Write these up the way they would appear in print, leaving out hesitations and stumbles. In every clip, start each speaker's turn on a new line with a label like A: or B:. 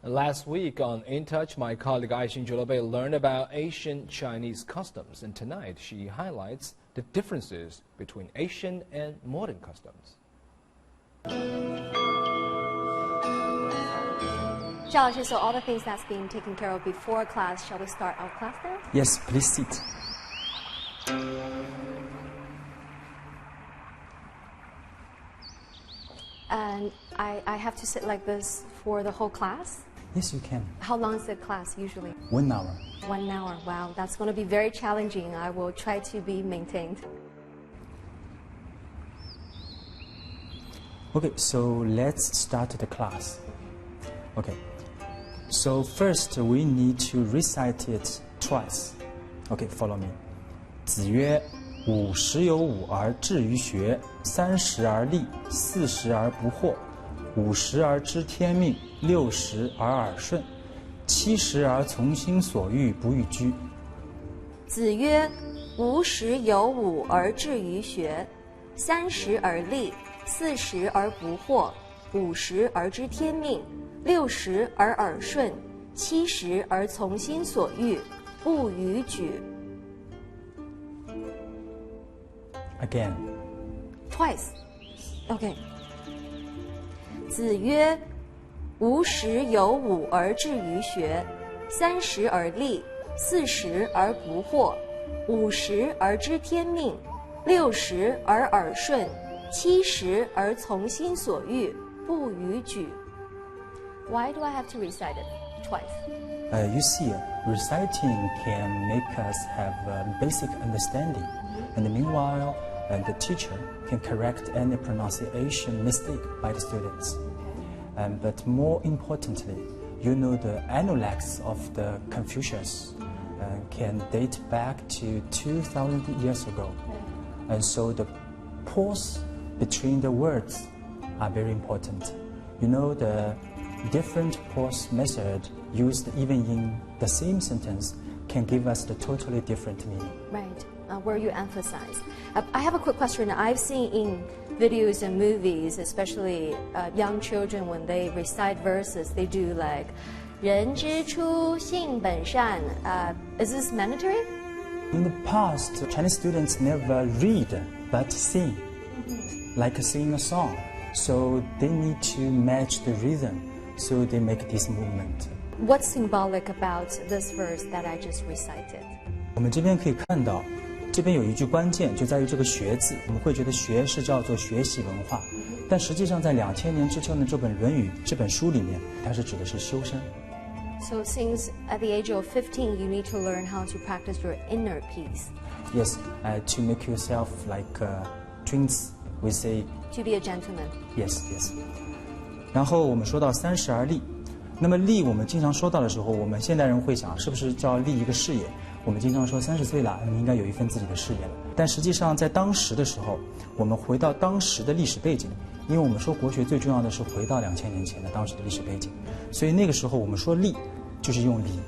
A: Last week on In Touch, my colleague Ics learned about Asian Chinese customs, and tonight she highlights the differences between Asian and modern customs.
B: 赵老师, so all the things that's being taken care of before class, shall we start our class now?
C: Yes, please sit.
B: And I have to sit like this for the whole class?
C: Yes, you can.
B: How long is the class usually?
C: 1 hour.
B: 1 hour. Wow, that's going to be very challenging. I will try to be maintained.
C: Okay, so let's start the class. Okay, so first we need to recite it twice. Okay, follow me. 子曰：“50有5而志于学，30而立，40而不惑，50而知天命，60而耳顺，70而从心所欲，不逾矩。”
B: 子曰：“50有5而志于学，30而立，40而不惑，50而知天命，60而耳顺，70而从心所欲，不逾矩。”
C: Again.
B: Twice. Okay. 子曰：“50有5而志于学，30而立，40而不惑，50而知天命，60而耳顺，70而从心所欲，不逾矩。” Why do I have to recite it twice?
C: You see, reciting can make us have a basic understanding, and meanwhile, the teacher can correct any pronunciation mistake by the students. But more importantly, you know the analects of the Confucius can date back to 2,000 years ago. And so the pause between the words are very important. You know the different pause method used even in the same sentence can give us the totally different meaning.
B: Right, where you emphasize. I have a quick question. I've seen in videos and movies, especially young children, when they recite verses, they do like 人之初，性本善. Is this mandatory?
C: In the past, Chinese students never read but sing, like sing a song. So they need to match the rhythm, so they make this movement.
B: What's symbolic about this verse that I just recited?
C: 我们这边可以看到，这边有一句关键，就在于这个“学”字。我们会觉得“学”是叫做学习文化，但实际上在2000年之前的这本《论语》这本书里面，它是指的是修身。
B: So since at the age of 15, you need to learn how to practice your inner peace.
C: Yes, to make yourself like twins, we say.
B: To be a gentleman.
C: Yes, yes. 然后我们说到30而立，那么立我们经常说到的时候，我们现代人会想，是不是就要立一个事业？我们经常说30岁了，你应该有一份自己的事业了。但实际上在当时的时候，我们回到当时的历史背景，因为我们说国学最重要的是回到2000年前的当时的历史背景，所以那个时候我们说立就是用礼。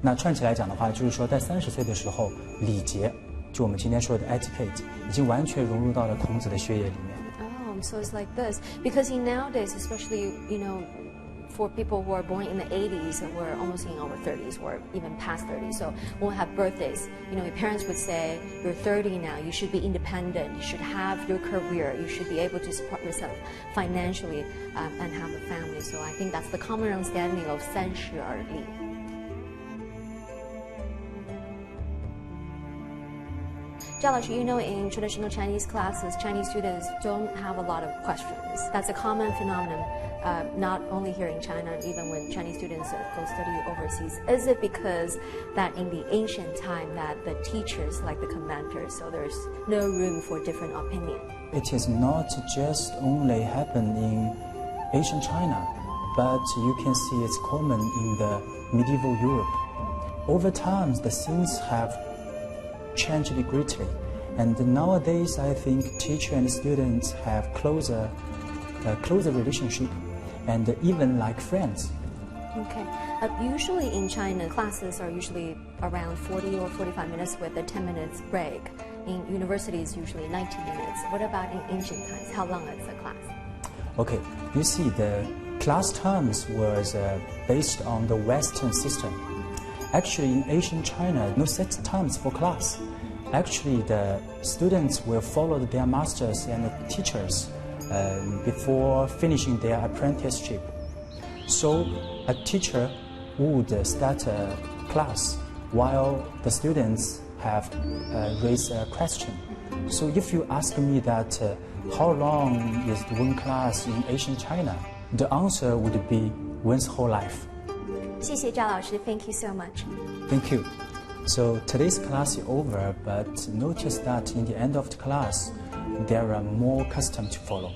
C: 那串起来讲的话，就是说在30岁的时候，礼节就我们今天说的 etiquette 已经完全融入到了孔子的血液里面。
B: Oh, so it's like this because in nowadays, especially for people who are born in the 80s, we're almost in our 30s or even past 30s. So when we have birthdays, your parents would say, "You're 30 now. You should be independent. You should have your career. You should be able to support yourself financially and have a family." So I think that's the common understanding of 30而立. Zhao Laoshi, in traditional Chinese classes, Chinese students don't have a lot of questions. That's a common phenomenon, not only here in China, even when Chinese students go study overseas. Is it because that in the ancient time that the teachers like the commanders, so there's no room for different opinion?
C: It is not just only happen in Asian China, but you can see it's common in the medieval Europe. Over time, the things have changed greatly, and nowadays I think teacher and students have closer relationship, and even like friends.
B: Okay. Usually in China, classes are usually around 40 or 45 minutes with a 10 minutes break. In universities, usually 90 minutes. What about in ancient times? How long is a class?
C: Okay, you see the class times was based on the Western system. Actually, in Asian China, no set times for class. Actually, the students will follow their masters and teachers before finishing their apprenticeship. So, a teacher would start a class while the students have raised a question. So, if you ask me that how long is one class in Asian China, the answer would be one's whole life.
B: 谢谢赵老师 ，Thank you so much.
C: Thank you. So today's class is over, but notice that in the end of the class, there are more customs to follow.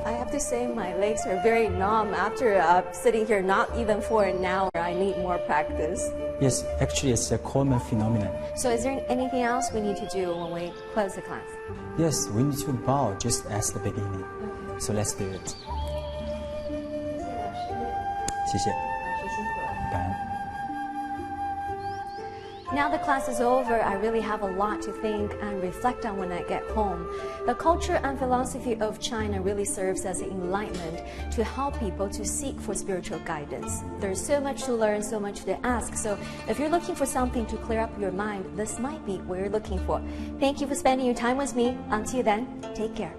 B: I have to say my legs are very numb after sitting here not even for an hour. I need more practice.
C: Yes, actually it's a common phenomenon.
B: So is there anything else we need to do when we close the class?
C: Yes, we need to bow just as the beginning. So let's do it. 谢谢。感恩。
B: Now the class is over, I really have a lot to think and reflect on when I get home. The culture and philosophy of China really serves as an enlightenment to help people to seek for spiritual guidance. There's so much to learn, so much to ask. So if you're looking for something to clear up your mind, this might be what you're looking for. Thank you for spending your time with me. Until then, take care.